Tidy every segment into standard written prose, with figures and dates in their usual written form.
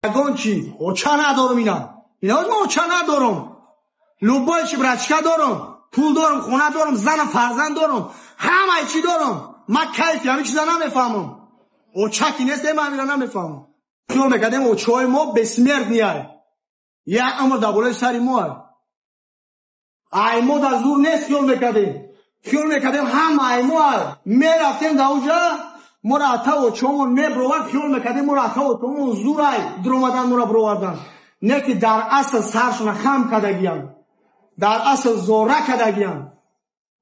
اگون چی اوچا ندارم اینا ما اوچا ندارم لوبایش برچکا دارم پول دارم خونه دارم زن فرزند دارم همه چی دارم من کیفی همین چیزا نمیفهمم اوچا کی نیست من میرم نمیفهمم خیال میکردم اوچای ما بسمرد نیای یا امر دابولای سری ما ای ما در زور نیست خیال میکردم همه ای ما میرفتیم در اونجا ما را اتا اوچامون میبرواد خیال میکردم ما را اتا اوچامون زورای درومدن ما را بروادن نه که در اصل سرشون خم کدگیم در اصل زوره کدگیم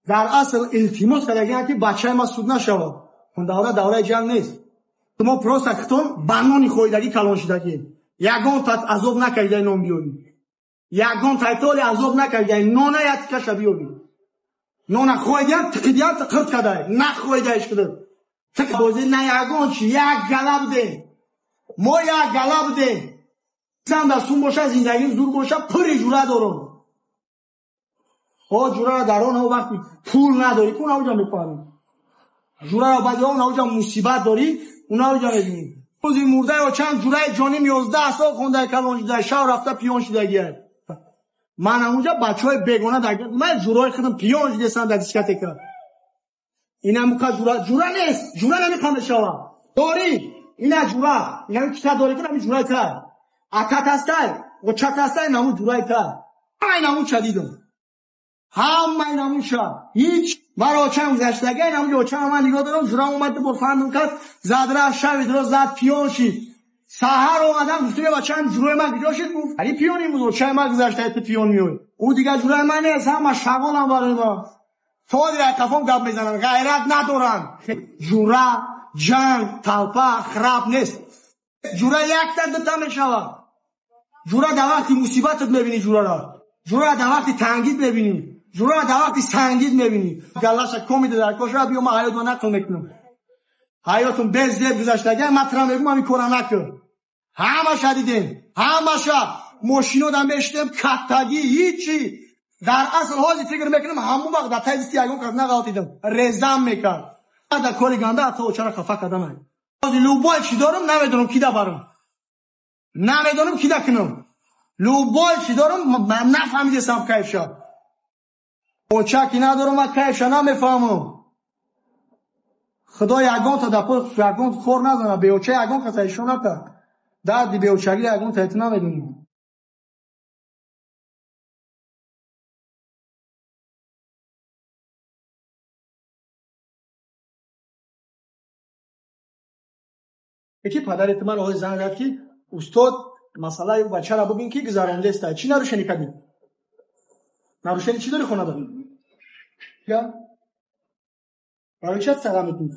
در اصل التماس کدگیم که بچه ما سود نشود اون دوره جنگ نیست ما پروست اختون بنانی خویدگی کلان شدگی یگان تات عذاب نکرده نام بیاری یگان تایتال عذاب نکرده نانه یاد کش بیاری نانه خویدیم تقیدیم تقرد کده نه خویدهش کده تک بازی نه یگان چی یک گلب ده ما یک گلب ده سم دستون باشه زندگی زور باشه پری جوره دارم جوره را دران ها وقتی پول نداری که اونا میپاری جوره را بدی ها اونا مصیبت داری اونا میبینی روزی مرده و چند جوره جانی 11 سال خونده کلان شده شو رفته پیان شده من اونجا بچه های بگونه درگرد من جوره خودم پیان شده سم در دیسکته کرد این هم که جوره نیست جوره نمیخوام شوا داری این جوره این هم کتا داری که نمی جوره تا اکت هستای و چک هستای نمو جوره تا این همون چدیدم همه این همون شد هیچ برای چند گذشتگه این همون چند من نگاه دارم جوره اومده برفندم کرد زد رفت شوید رو زد پیان شید سهر اومدم گفته بچه هم جوره من کجا شد گفت علی پیانی بود چند من گذشته تو پیان میوی او دیگه جوره من نیست همه شغالم برای ما تو دیگه کفام گپ میزنن غیرت ندارن جوره جنگ تلپه خراب نیست جوره یک تا دو تا میشود جوره در وقتی مصیبتت میبینی جوره در وقتی تنگید میبینی جوره در وقتی سنگید میبینی گلاش کمیده در کشا بیا ما حیاتو نقل میکنم حیاتون بزدید گذاشتگه مطرح میگم من کورا نکن همه شدیدین همه شد ماشینو دم بشتم کتگی هیچی در اصل حالی فکر میکنم همون وقت در تایزستی اگون کرد نگاهتیدم رزم میکرد در کاری گنده حتی چرا خفه کردم حالی لوبای چی دارم نمیدونم کی دارم نمیدونم کی کنم لوبای چی دارم من نفهمیدم کیف شد اوچکی ندارم و کیف نمیفهمم خدا یگان تا دپو یگان خور نزنه به اوچه یگان کسا ایشون نکرد دردی به اوچگی یگان تا اتنا میدونیم یکی پدرت من آقای زنگ زد که استاد مسئله یک بچه را ببین که گذرانده است چی نروشنی کردی نروشنی چی داری خونه داری یا برای چه سلام میکنی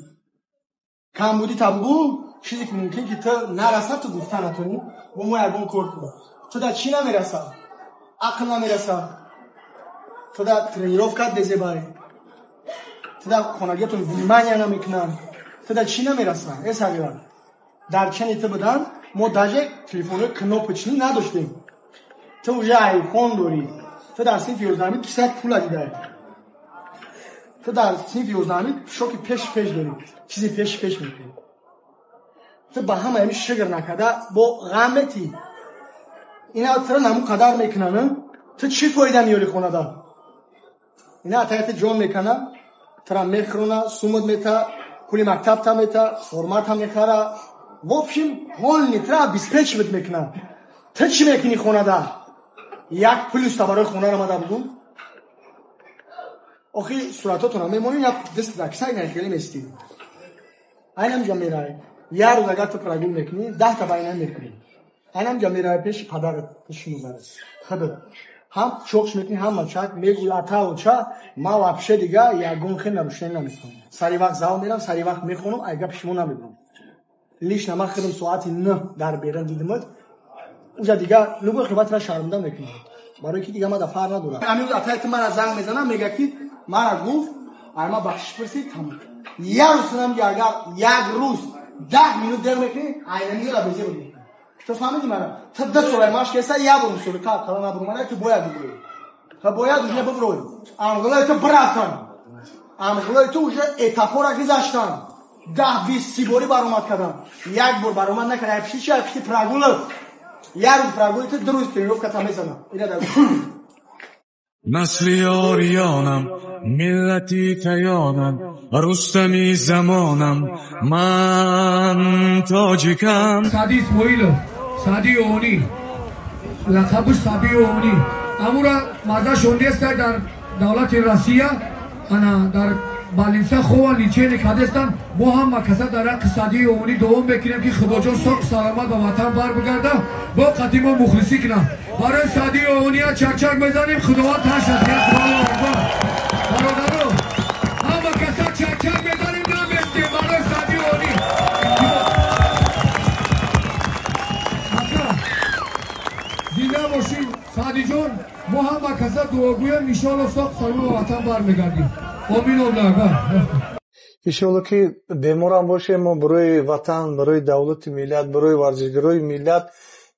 کم بودی تبو چیزی که ممکن که تو نرسد تو گفتن نتونی و ما یکون کار کنی تو در چی نمیرسه عقل نمیرسه تو در ترینیروفکت بزیبایی تو در خونگیتون ویمانی نمیکنن تو در چی نمیرسه ایس حقیقت در چنی تو بدن ما داجه تلفون کنوپچنی نداشتیم تو اوجه ایفون داری تو در سین فیوزنامی 200 پول دیده تو در سین فیوزنامی شوکی پیش داری چیزی پیش میکنی تو با همه همی شگر نکده با غمتی اینا تو نمو قدر میکنن تو چی فایده میاری خونه دار اینا اتایت جون میکنن تو را میخرونه سومد میتا کلی مکتب تا میتا فرمت هم میخره وفیم حال نیتره بیسپیچ بد میکنن تو چی میکنی خونه دار یک پلیس تا برای خونه را مده بگون آخی صورتاتون هم میمونی یا دست دکسای نخیلی میستی اینم جا میرای یه روز اگر تو پرگول میکنی 10 تا باینه میکنی اینم جا میرای پیش پدرت پیش موزره خدا هم چوکش میکنی هم مچک میگوی اتا و چه ما وپشه دیگه یگون خیلی نروشنی نمیکنم سری وقت زاو میرم سری وقت میخونم اگه پیشمون نمیدونم لیش نما خودم ساعتی 9 در بیرون دیدم اونجا دیگه لوگو خدمت را شرمنده میکنم برای اینکه دیگه ما دفعه ندارم همین اتایت من از زنگ میزنم میگه که مرا گفت ما بخش پرسید تمام یه روز سنم که اگر یک روز 10 minut در میکنی اینمی را بزیر بود تو فهمیدی مرا تا 10 سال ماش کسا یا برم سر کار کارا نبرم مرا تو باید بگیری تا باید اونجا ببروی امروز تو براتن امروز تو اونجا اتاپورا گذاشتن 10-20 سیبوری برام کردن یک بار برام نکرد پیشی پراگول یه روز پراگوی تو روز تریوف کتا میزنم اینا در نسل یاریانم ملتی کیانم رستمی زمانم من تاجیکم سادی اسماعیل سادی اونی لقبش سادی اونی امورا مازه شونده است در دولت روسیه انا در بالینسا خواه لیچه نکادستان ما هم مکسد در اقتصادی اونی دوم بکنیم که خدا جان ساق سلامت به وطن بر بگرده با قدیم و مخلصی کنم برای سادی اونی ها چک بزنیم خدا تشت برادرو هم مکسد چک بزنیم نمیستیم برای سادی اونی زنده باشیم سادی جان ما هم مکسد دعاگویم انشاءالله ساق سلامت به وطن بر بگردیم آمین الله ایشالله که بیمارم باشه ما برای وطن برای دولت ملت برای ورزشگرای ملت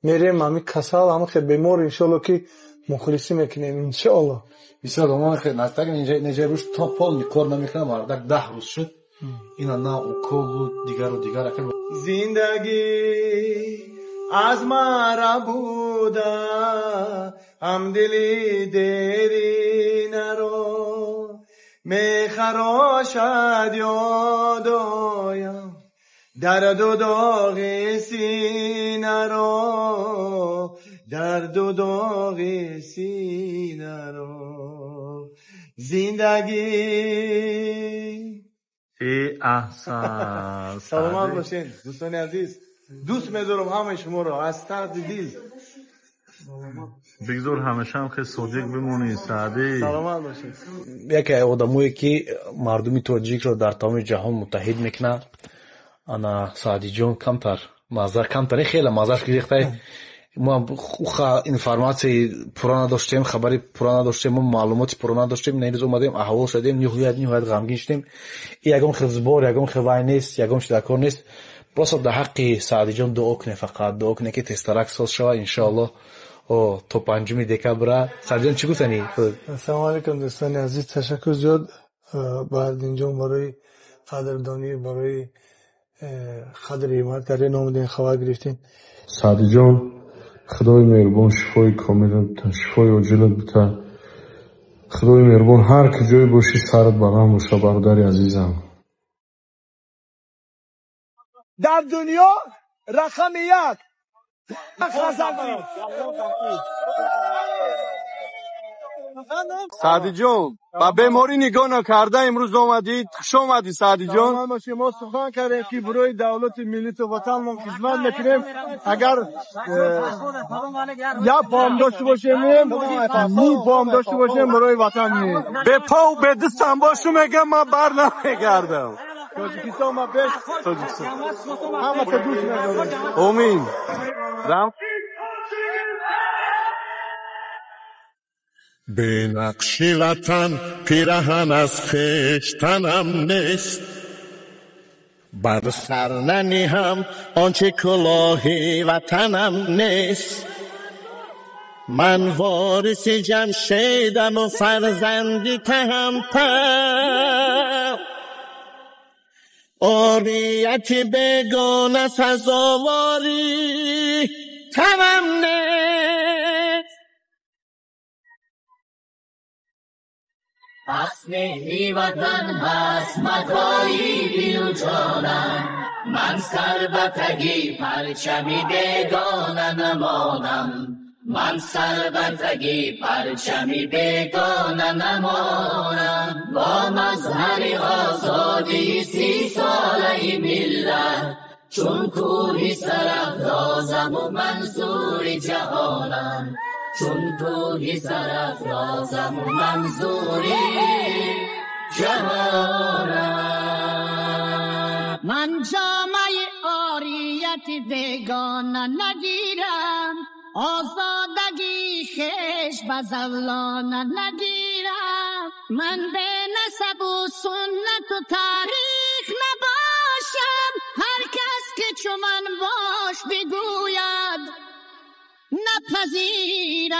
میریم همین کسال همه خیلی بیمار انشالله که مخلصی میکنیم انشالله بسیار ما خیلی نستگیم اینجا روش تا پول کار نمیکنم اردک 10 روز شد اینا نه اوکول بود دیگر و دیگر زندگی از مرا بوده هم دلی دیری نرو میخراشد یادایم درد و داغ سینه رو درد و داغ سینه رو زندگی ای احسن سلامت باشین دوستان عزیز دوست می‌دارم همه شما رو از ته دل بگذار همیشه هم خیلی صادق بمونی سعدی سلامت باشین یکی آدمایی که مردمی تاجیک رو در تمام جهان متحد میکنه انا سعدی جان کمتر مازر کمتر خیلی مازرش گرفته ما اینفورماسیون پورا نداشتیم خبری پورا نداشتیم معلوماتی پورا نداشتیم نیروز اومدیم احوال شدیم نیویت غمگین شدیم یگم خبر یگم خبر نیست یگم شدکار نیست просто در حق سعدی جان دعا کنه فقط دعا کنه که تسترک ساز شود ان شاء الله او تو 5 دکبر سعدی جان چی گفتنی السلام علیکم دوستان عزیز تشکر زیاد بعد اینجا برای قدردانی برای قدر حمایت کردین اومدین خبر گرفتین سعدی جان خدای مهربان شفای کامل شفای عاجل بده خدای مهربان هر کجای باشی سرت بلند باشه برادر عزیزم در دنیا رقم 1 سعدی جان با بیماری نگاه نکرده امروز اومدید خوش اومدی سعدی جان ما سخن کردیم که برای دولت ملی و وطن ما خدمت میکنیم اگر یا پام داشته باشیم مو پام داشته باشیم برای وطن به پا و به دستم باشو میگم من بر نمیگردم تاجیکستان ما پیش تاجیکستان همه تا دوست می‌دارم امین رم به نقش وطن پیرهن از خشتنم نیست بر سر ننهم آنچه کلاهی وطنم نیست من وارث جمشیدم و فرزندی تهمتن آریت بیگانه سزاواری تنم نیست اصلی وطن هست متایی دل جانم من سربتگی پرچمی بیگانه نمانم من سربتگی پرچمی بیگانه نمانم با مظهر آزادی 30 ساله ملت چون کوهی سرافرازم و منظور جهانم چون کوهی سرافرازم و منظور جهانم من جامعه عاریت بیگانه نگیرم آزادگی خش بزولانه نگیرم من به نسب و سنت و تاریخ نباشم هر کس که چو من باش بگوید نپذیرم